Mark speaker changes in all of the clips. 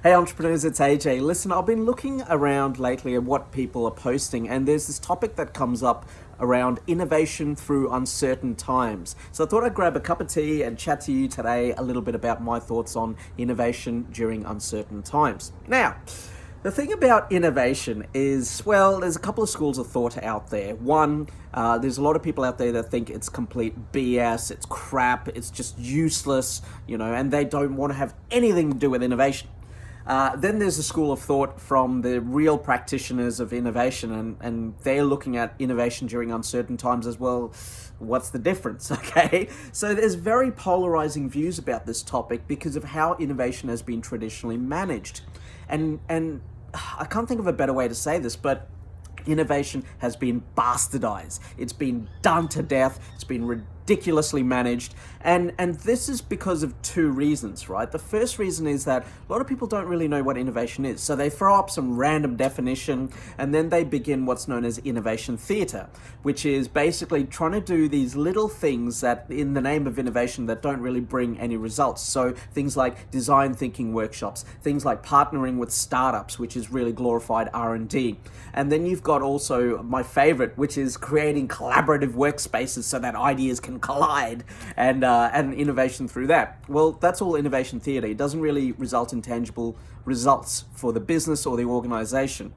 Speaker 1: Hey entrepreneurs, it's AJ. Listen, I've been looking around lately at what people are posting, and there's this topic that comes up around innovation through uncertain times. So I thought I'd grab a cup of tea and chat to you today a little bit about my thoughts on innovation during uncertain times. Now, the thing about innovation is, well, there's a couple of schools of thought out there. One, there's a lot of people out there that think it's complete BS, it's crap, it's just useless, and they don't want to have anything to do with innovation. Then there's a school of thought from the real practitioners of innovation, and they're looking at innovation during uncertain times as well. What's the difference, okay? So there's very polarizing views about this topic because of how innovation has been traditionally managed. And I can't think of a better way to say this, but innovation has been bastardized. It's been done to death. It's been ridiculously managed. And this is because of two reasons, right? The first reason is that a lot of people don't really know what innovation is. So they throw up some random definition and then they begin what's known as innovation theater, which is basically trying to do these little things that in the name of innovation that don't really bring any results. So things like design thinking workshops, things like partnering with startups, which is really glorified R&D. And then you've got also my favorite, which is creating collaborative workspaces so that ideas can collide and innovation through that. Well, that's all innovation theater. It doesn't really result in tangible results for the business or the organization.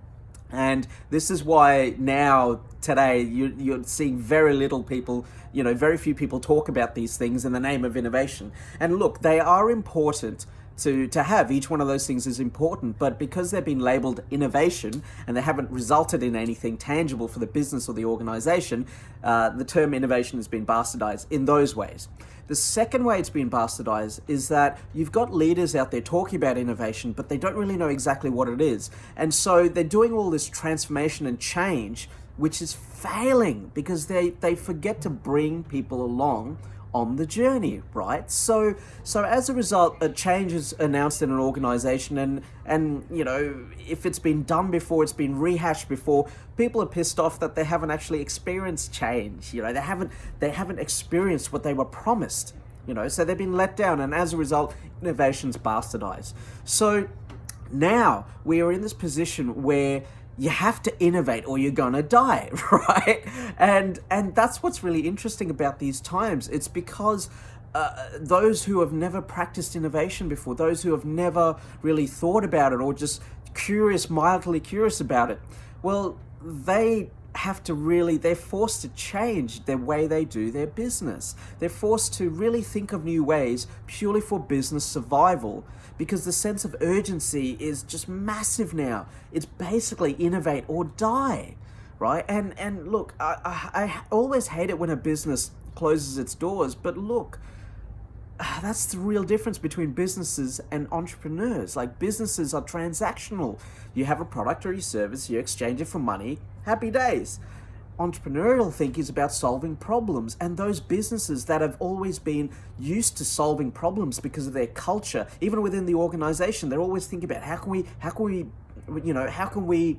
Speaker 1: And this is why now, today, you're seeing very little people, very few people talk about these things in the name of innovation. And look, they are important to have. Each one of those things is important, but because they've been labeled innovation and they haven't resulted in anything tangible for the business or the organization, the term innovation has been bastardized in those ways. The second way it's been bastardized is that you've got leaders out there talking about innovation, but they don't really know exactly what it is. And so they're doing all this transformation and change, which is failing because they forget to bring people along on the journey, right? So as a result, a change is announced in an organization and if it's been done before, it's been rehashed before, people are pissed off that they haven't actually experienced change. They haven't experienced what they were promised, so they've been let down, and as a result, innovation's bastardized. So now we are in this position where you have to innovate or you're gonna die, right? And that's what's really interesting about these times. It's because those who have never practiced innovation before, those who have never really thought about it or just mildly curious about it, well, they're forced to change the way they do their business. They're forced to really think of new ways purely for business survival, because the sense of urgency is just massive now. It's basically innovate or die, right? And look, I always hate it when a business closes its doors, but look, that's the real difference between businesses and entrepreneurs. Like, businesses are transactional. You have a product or a service, you exchange it for money, happy days. Entrepreneurial think is about solving problems, and those businesses that have always been used to solving problems because of their culture, even within the organization, they're always thinking about how can we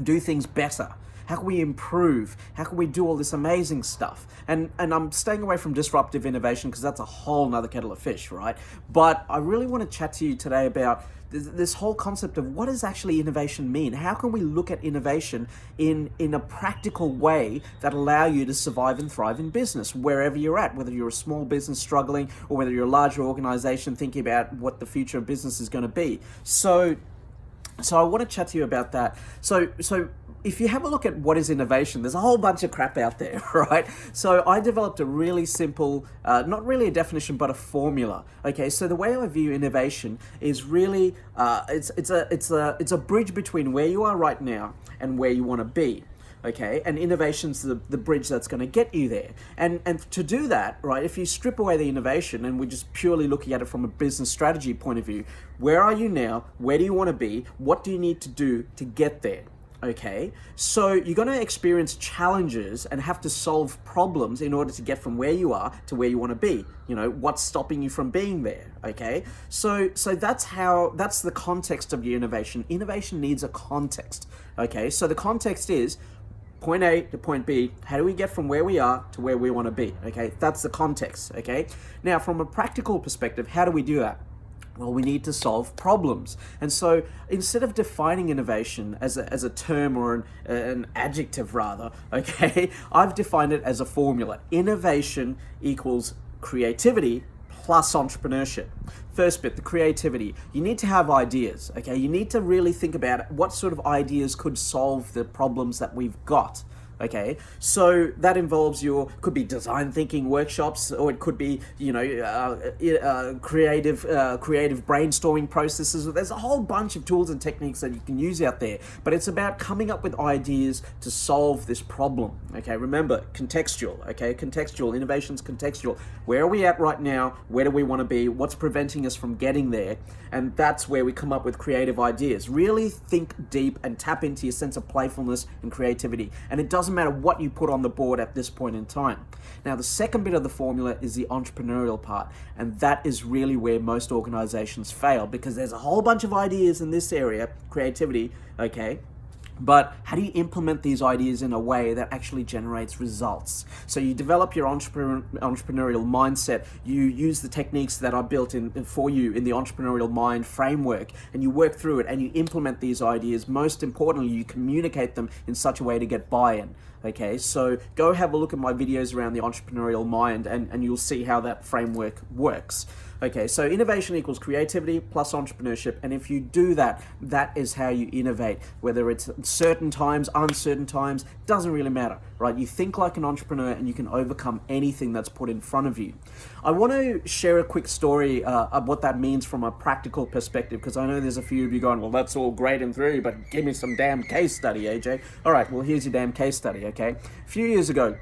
Speaker 1: do things better? How can we improve? How can we do all this amazing stuff? And I'm staying away from disruptive innovation because that's a whole nother kettle of fish, right? But I really want to chat to you today about this whole concept of what does actually innovation mean? How can we look at innovation in a practical way that allow you to survive and thrive in business, wherever you're at, whether you're a small business struggling or whether you're a larger organization thinking about what the future of business is going to be. So I want to chat to you about that. So if you have a look at what is innovation, there's a whole bunch of crap out there, right? So I developed a really simple, not really a definition, but a formula. Okay, so the way I view innovation is really, it's a bridge between where you are right now and where you want to be. Okay, and innovation's the bridge that's going to get you there. And to do that, right, if you strip away the innovation and we're just purely looking at it from a business strategy point of view, where are you now? Where do you want to be? What do you need to do to get there? Okay, so you're going to experience challenges and have to solve problems in order to get from where you are to where you want to be. What's stopping you from being there? Okay, so that's the context of your innovation. Innovation needs a context. Okay, so the context is point A to point B. How do we get from where we are to where we want to be? Okay, that's the context. Okay, now from a practical perspective, how do we do that? Well, we need to solve problems. And so instead of defining innovation as a term or an adjective rather, okay, I've defined it as a formula. Innovation equals creativity plus entrepreneurship. First bit, the creativity. You need to have ideas, okay? You need to really think about what sort of ideas could solve the problems that we've got. Okay, so that involves could be design thinking workshops, or it could be, creative brainstorming processes. There's a whole bunch of tools and techniques that you can use out there, but it's about coming up with ideas to solve this problem. Okay, remember, contextual, okay? Contextual, innovation's contextual. Where are we at right now? Where do we want to be? What's preventing us from getting there? And that's where we come up with creative ideas. Really think deep and tap into your sense of playfulness and creativity. And it doesn't matter what you put on the board at this point in time. Now, the second bit of the formula is the entrepreneurial part, and that is really where most organizations fail, because there's a whole bunch of ideas in this area, creativity, okay? But how do you implement these ideas in a way that actually generates results? So you develop your entrepreneurial mindset, you use the techniques that are built in for you in the entrepreneurial mind framework, and you work through it and you implement these ideas. Most importantly, you communicate them in such a way to get buy-in. Okay, so go have a look at my videos around the entrepreneurial mind and you'll see how that framework works. Okay, so innovation equals creativity plus entrepreneurship, and if you do that, that is how you innovate. Whether it's certain times, uncertain times, doesn't really matter, right? You think like an entrepreneur and you can overcome anything that's put in front of you. I want to share a quick story of what that means from a practical perspective, because I know there's a few of you going, well, that's all great in theory, but give me some damn case study, AJ. All right, well, here's your damn case study, okay? A few years ago,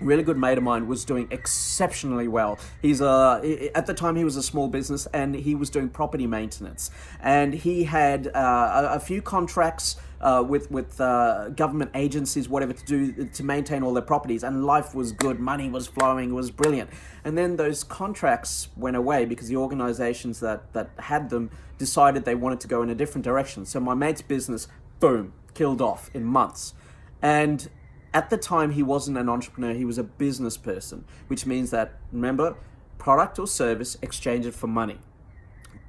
Speaker 1: a really good mate of mine was doing exceptionally well. At the time he was a small business and he was doing property maintenance, and he had a few contracts with government agencies, whatever, to maintain all their properties, and life was good, money was flowing, it was brilliant. And then those contracts went away because the organizations that had them decided they wanted to go in a different direction. So my mate's business, boom, killed off in months. And at the time, he wasn't an entrepreneur, he was a business person, which means that, remember, product or service, exchange it for money.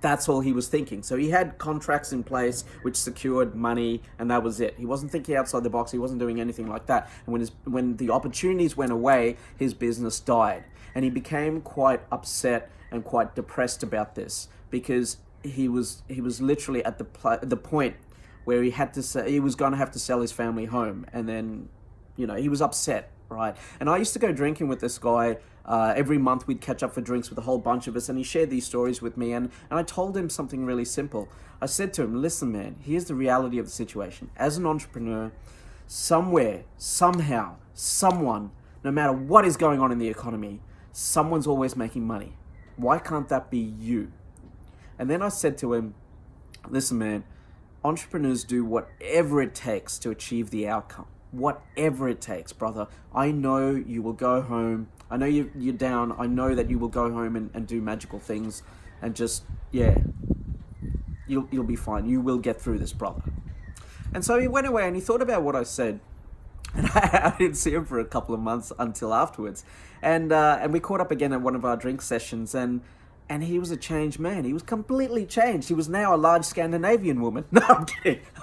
Speaker 1: That's all he was thinking. So he had contracts in place which secured money, and that was it. He wasn't thinking outside the box, he wasn't doing anything like that. And when the opportunities went away, his business died. And he became quite upset and quite depressed about this, because he was literally at the point where he was going to have to sell his family home, and then he was upset, right? And I used to go drinking with this guy. Every month we'd catch up for drinks with a whole bunch of us, and he shared these stories with me, and I told him something really simple. I said to him, listen, man, here's the reality of the situation. As an entrepreneur, somewhere, somehow, someone, no matter what is going on in the economy, someone's always making money. Why can't that be you? And then I said to him, listen, man, entrepreneurs do whatever it takes to achieve the outcome. Whatever it takes, brother. I know you will go home. I know you're down. I know that you will go home and do magical things and just, you'll be fine. You will get through this, brother. And so he went away and he thought about what I said. And I didn't see him for a couple of months until afterwards. And we caught up again at one of our drink sessions, and he was a changed man. He was completely changed. He was now a large Scandinavian woman. No, I'm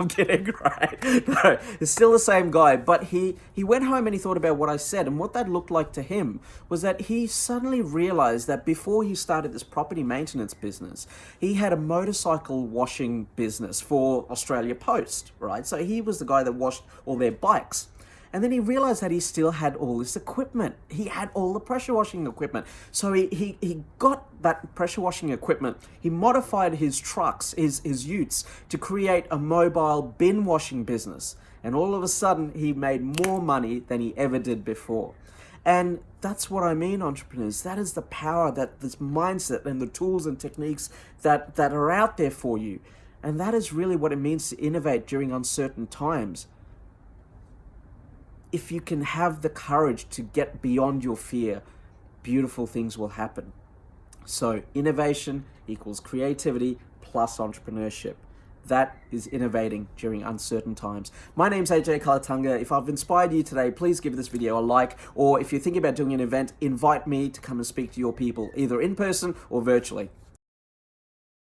Speaker 1: kidding, right? No, it's still the same guy. But he went home and he thought about what I said. And what that looked like to him was that he suddenly realized that before he started this property maintenance business, he had a motorcycle washing business for Australia Post, right? So he was the guy that washed all their bikes. And then he realized that he still had all this equipment. He had all the pressure washing equipment. So he got that pressure washing equipment. He modified his trucks, his utes, to create a mobile bin washing business. And all of a sudden, he made more money than he ever did before. And that's what I mean, entrepreneurs. That is the power, that this mindset and the tools and techniques that are out there for you. And that is really what it means to innovate during uncertain times. If you can have the courage to get beyond your fear, beautiful things will happen. So innovation equals creativity plus entrepreneurship. That is innovating during uncertain times. My name's AJ Kulatunga. If I've inspired you today, please give this video a like, or if you're thinking about doing an event, invite me to come and speak to your people, either in person or virtually.